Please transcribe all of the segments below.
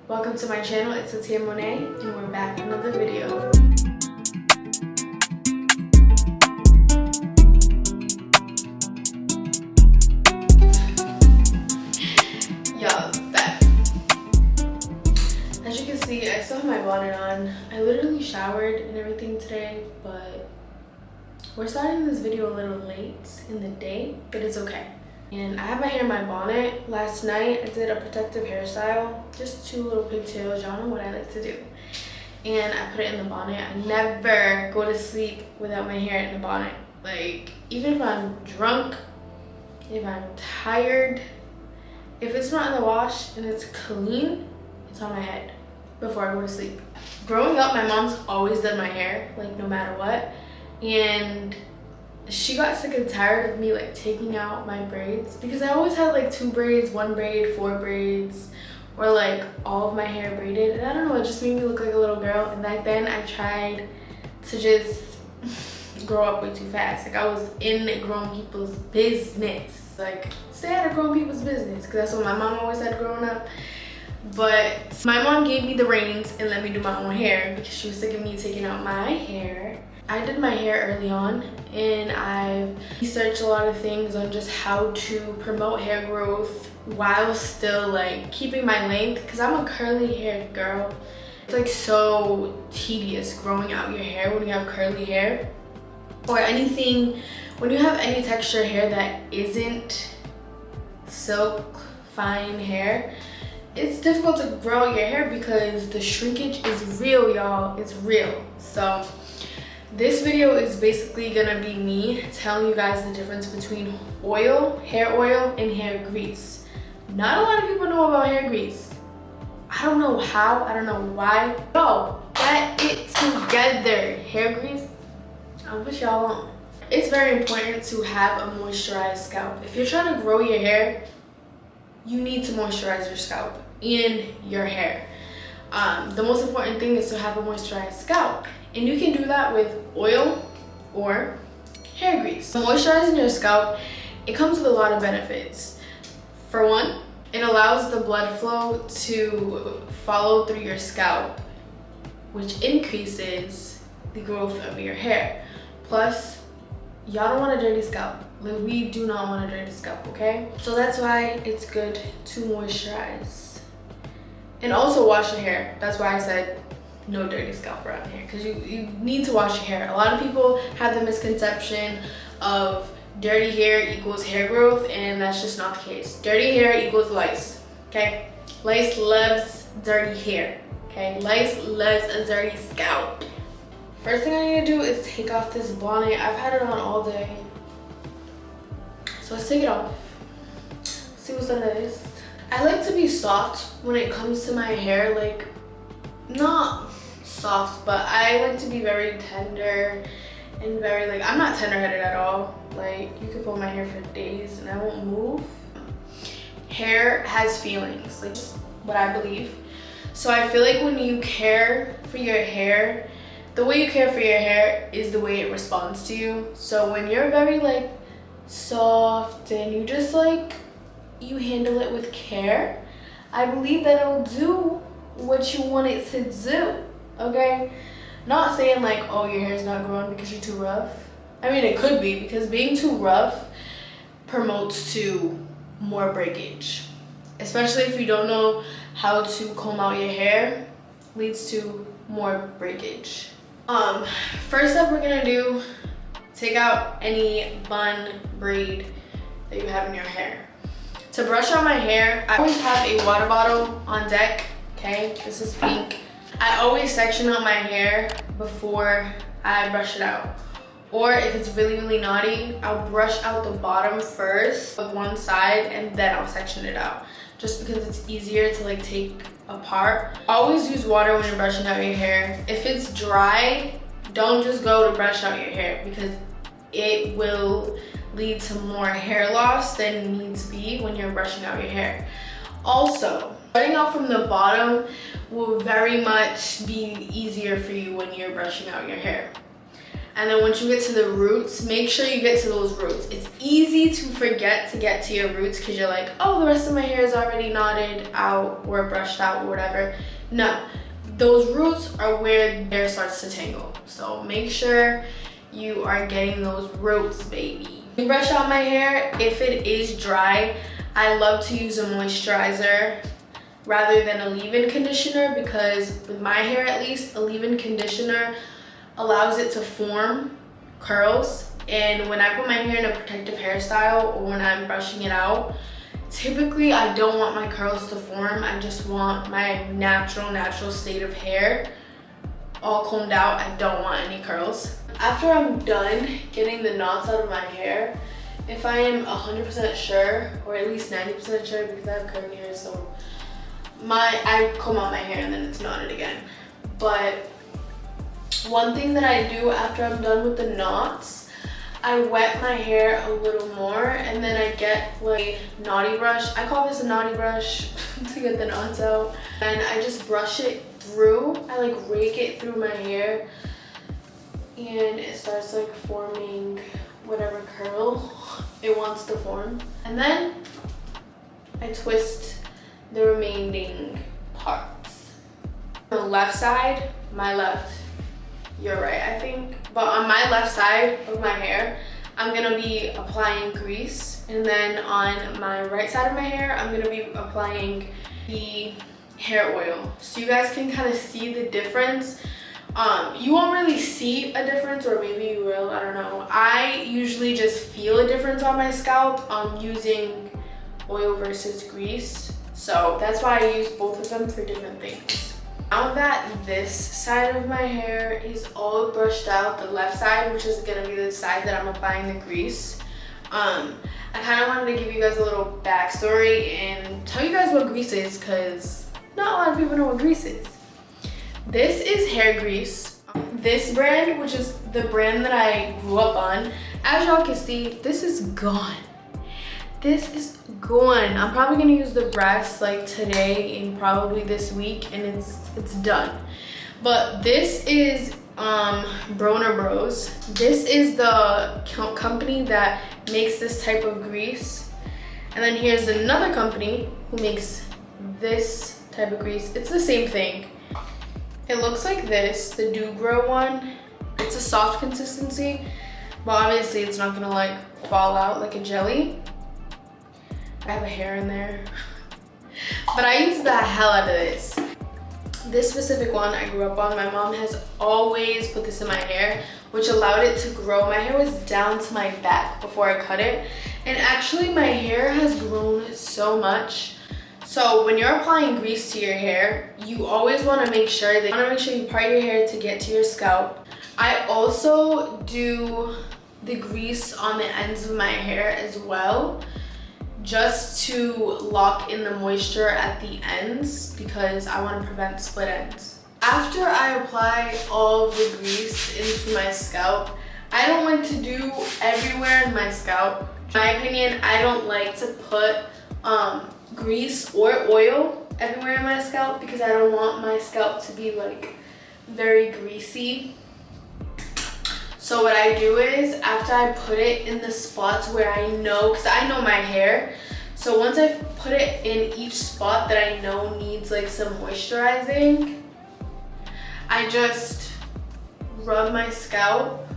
Welcome to my channel, it's Tia Monet, and we're back with another video. Y'all, it's back. As you can see, I still have my bonnet on. I literally showered and everything today, but we're starting this video a little late in the day, but it's okay. And I have my hair in my bonnet. Last night, I did a protective hairstyle. Just 2 little pigtails. Y'all know what I like to do. And I put it in the bonnet. I never go to sleep without my hair in the bonnet. Like, even if I'm drunk, if I'm tired, if it's not in the wash and it's clean, it's on my head before I go to sleep. Growing up, my mom's always done my hair, like no matter what. And she got sick and tired of me like taking out my braids because I always had like 2 braids, 1 braid, 4 braids, or like all of my hair braided. And I don't know, it just made me look like a little girl. And back then I tried to just grow up way too fast. Like I was in grown people's business. Like stay out of grown people's business, because that's what my mom always said growing up. But my mom gave me the reins and let me do my own hair because she was sick of me taking out my hair. I did my hair early on, and I researched a lot of things on just how to promote hair growth while still like keeping my length, because I'm a curly haired girl. It's like so tedious growing out your hair when you have curly hair, or anything, when you have any texture hair that isn't silk fine hair. It's difficult to grow out your hair because the shrinkage is real, y'all. It's real. So this video is basically gonna be me telling you guys the difference between hair oil, and hair grease. Not a lot of people know about hair grease. I don't know how, I don't know why. Yo, get it together. Hair grease, I'll put y'all on. It's very important to have a moisturized scalp. If you're trying to grow your hair, you need to moisturize your scalp and your hair. The most important thing is to have a moisturized scalp. And you can do that with oil or hair grease. Moisturizing your scalp, it comes with a lot of benefits. For one, it allows the blood flow to follow through your scalp, which increases the growth of your hair. Plus, y'all don't want a dirty scalp. Like, we do not want a dirty scalp, okay? So that's why it's good to moisturize. And also wash your hair. That's why I said no dirty scalp around here, because you need to wash your hair. A lot of people have the misconception of dirty hair equals hair growth, and that's just not the case. Dirty hair equals lice, okay? Lice loves dirty hair, okay? Lice loves a dirty scalp. First thing I need to do is take off this bonnet. I've had it on all day. So let's take it off. See what's under this. I like to be soft when it comes to my hair, like not soft, but I like to be very tender and very like, I'm not tender-headed at all. Like, you can pull my hair for days and I won't move. Hair has feelings, like what I believe. So I feel like when you care for your hair, the way you care for your hair is the way it responds to you. So when you're very like soft and you just like, you handle it with care, I believe that it'll do what you want it to do. Okay, not saying like, oh, your hair's not growing because you're too rough. I mean, it could be, because being too rough promotes to more breakage, especially if you don't know how to comb out your hair, leads to more breakage. First up, we're gonna do, take out any bun, braid that you have in your hair. To brush out my hair, I always have a water bottle on deck. Okay, this is pink. I always section out my hair before I brush it out. Or if it's really, really naughty, I'll brush out the bottom first of one side and then I'll section it out. Just because it's easier to like take apart. Always use water when you're brushing out your hair. If it's dry, don't just go to brush out your hair, because it will lead to more hair loss than needs be when you're brushing out your hair. Also, starting out from the bottom will very much be easier for you when you're brushing out your hair. And then once you get to the roots, make sure you get to those roots. It's easy to forget to get to your roots because you're like, oh, the rest of my hair is already knotted out or brushed out or whatever. No, those roots are where hair starts to tangle. So make sure you are getting those roots, baby. To brush out my hair, if it is dry, I love to use a moisturizer rather than a leave-in conditioner, because with my hair at least, a leave-in conditioner allows it to form curls. And when I put my hair in a protective hairstyle or when I'm brushing it out, typically I don't want my curls to form. I just want my natural state of hair all combed out. I don't want any curls. After I'm done getting the knots out of my hair, if I am 100% sure, or at least 90% sure, because I have curly hair, so I comb out my hair and then it's knotted again. But one thing that I do after I'm done with the knots, I wet my hair a little more and then I get like knotty brush. I call this a knotty brush to get the knots out. And I just brush it through. I like rake it through my hair and it starts like forming whatever curl it wants to form. And then I twist the remaining parts. On the left side, my left, you're right, I think. But on my left side of my hair, I'm gonna be applying grease. And then on my right side of my hair, I'm gonna be applying the hair oil. So you guys can kind of see the difference. You won't really see a difference, or maybe you will, I don't know. I usually just feel a difference on my scalp using oil versus grease. So that's why I use both of them for different things. Now that this side of my hair is all brushed out, the left side, which is gonna be the side that I'm applying the grease, I kind of wanted to give you guys a little backstory and tell you guys what grease is, because not a lot of people know what grease is. This is hair grease. This brand, which is the brand that I grew up on, as y'all can see, this is gone. This is gone. I'm probably gonna use the rest like today and probably this week, and it's done. But this is Broner Bros. This is the company that makes this type of grease. And then here's another company who makes this type of grease. It's the same thing. It looks like this, the Do Grow one. It's a soft consistency, but obviously it's not gonna like fall out like a jelly. I have a hair in there. But I use the hell out of this. This specific one I grew up on. My mom has always put this in my hair, which allowed it to grow. My hair was down to my back before I cut it. And actually my hair has grown so much. So when you're applying grease to your hair, you always want to make sure you part your hair to get to your scalp. I also do the grease on the ends of my hair as well, just to lock in the moisture at the ends, because I want to prevent split ends. After I apply all the grease into my scalp, I don't like to do everywhere in my scalp. In my opinion, I don't like to put grease or oil everywhere in my scalp, because I don't want my scalp to be like very greasy. So what I do is, after I put it in the spots where I know, because I know my hair, so once I put it in each spot that I know needs like some moisturizing, I just rub my scalp.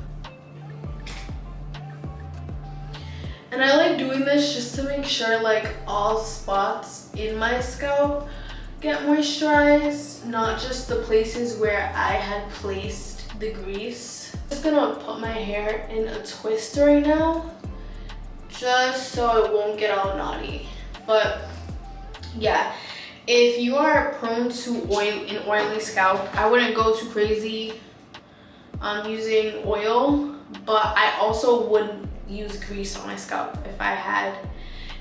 And I like doing this just to make sure like all spots in my scalp get moisturized, not just the places where I had placed the grease. I'm just gonna put my hair in a twist right now, just so it won't get all knotty. But yeah, if you are prone to an oily scalp, I wouldn't go too crazy using oil, but I also wouldn't use grease on my scalp if I had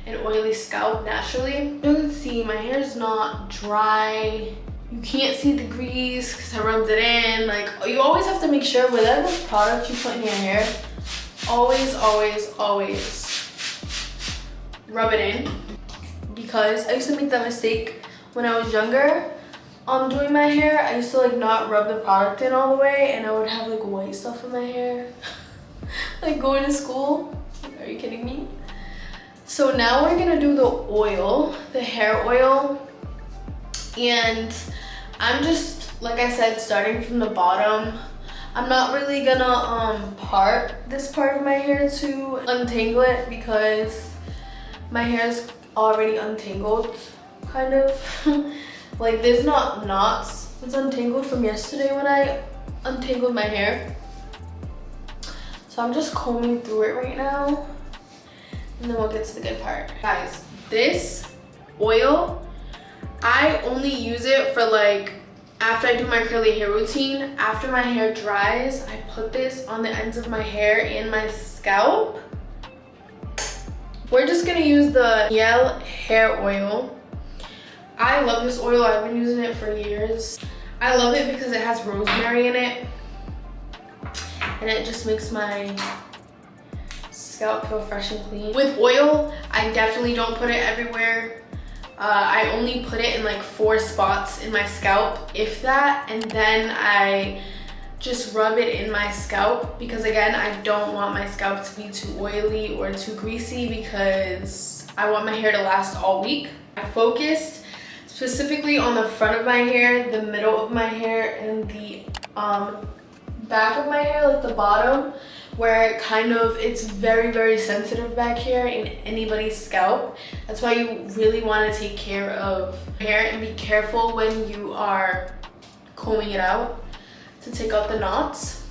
an oily scalp naturally. You can see my hair is not dry. You can't see the grease because I rubbed it in. Like, you always have to make sure whatever product you put in your hair, always rub it in. Because I used to make that mistake when I was younger. doing my hair, I used to like not rub the product in all the way, and I would have like white stuff in my hair. Like going to school. Are you kidding me? So now we're gonna do the oil, the hair oil. And I'm just, like I said, starting from the bottom. I'm not really gonna part this part of my hair to untangle it because my hair is already untangled, kind of. Like there's not knots. It's untangled from yesterday when I untangled my hair. So I'm just combing through it right now, and then we'll get to the good part. Guys, this oil, I only use it for like after I do my curly hair routine. After my hair dries, I put this on the ends of my hair and my scalp. We're just gonna use the Yale hair oil. I love this oil. I've been using it for years. I love it because it has rosemary in it, and it just makes my scalp feel fresh and clean. With oil, I definitely don't put it everywhere. I only put it in like 4 spots in my scalp, if that, and then I just rub it in my scalp because again, I don't want my scalp to be too oily or too greasy because I want my hair to last all week. I focused specifically on the front of my hair, the middle of my hair, and the back of my hair, like the bottom, where it's very, very sensitive back here in anybody's scalp. That's why you really want to take care of hair and be careful when you are combing it out to take out the knots.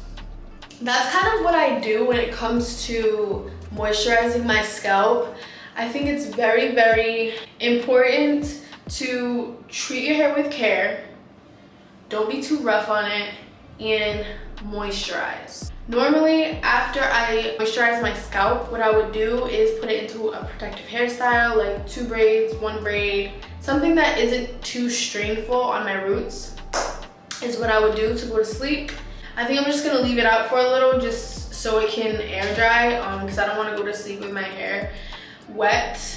That's kind of what I do when it comes to moisturizing my scalp. I think it's very, very important to treat your hair with care. Don't be too rough on it, and moisturize. Normally, after I moisturize my scalp, what I would do is put it into a protective hairstyle, like 2 braids, 1 braid, something that isn't too strainful on my roots is what I would do to go to sleep. I think I'm just gonna leave it out for a little just so it can air dry because I don't want to go to sleep with my hair wet.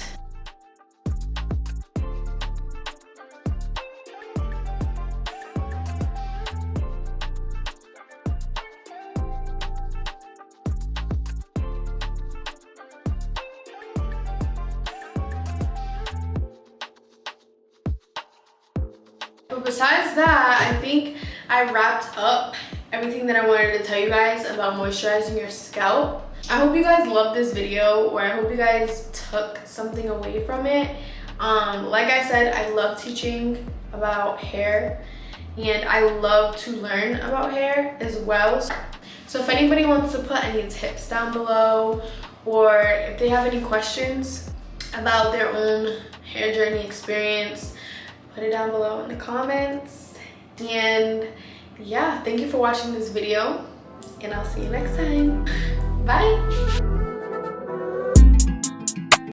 But besides that, I think I wrapped up everything that I wanted to tell you guys about moisturizing your scalp. I hope you guys loved this video, or I hope you guys took something away from it. Like I said, I love teaching about hair, and I love to learn about hair as well. So if anybody wants to put any tips down below, or if they have any questions about their own hair journey experience, put it down below in the comments. And yeah, thank you for watching this video, and I'll see you next time. Bye.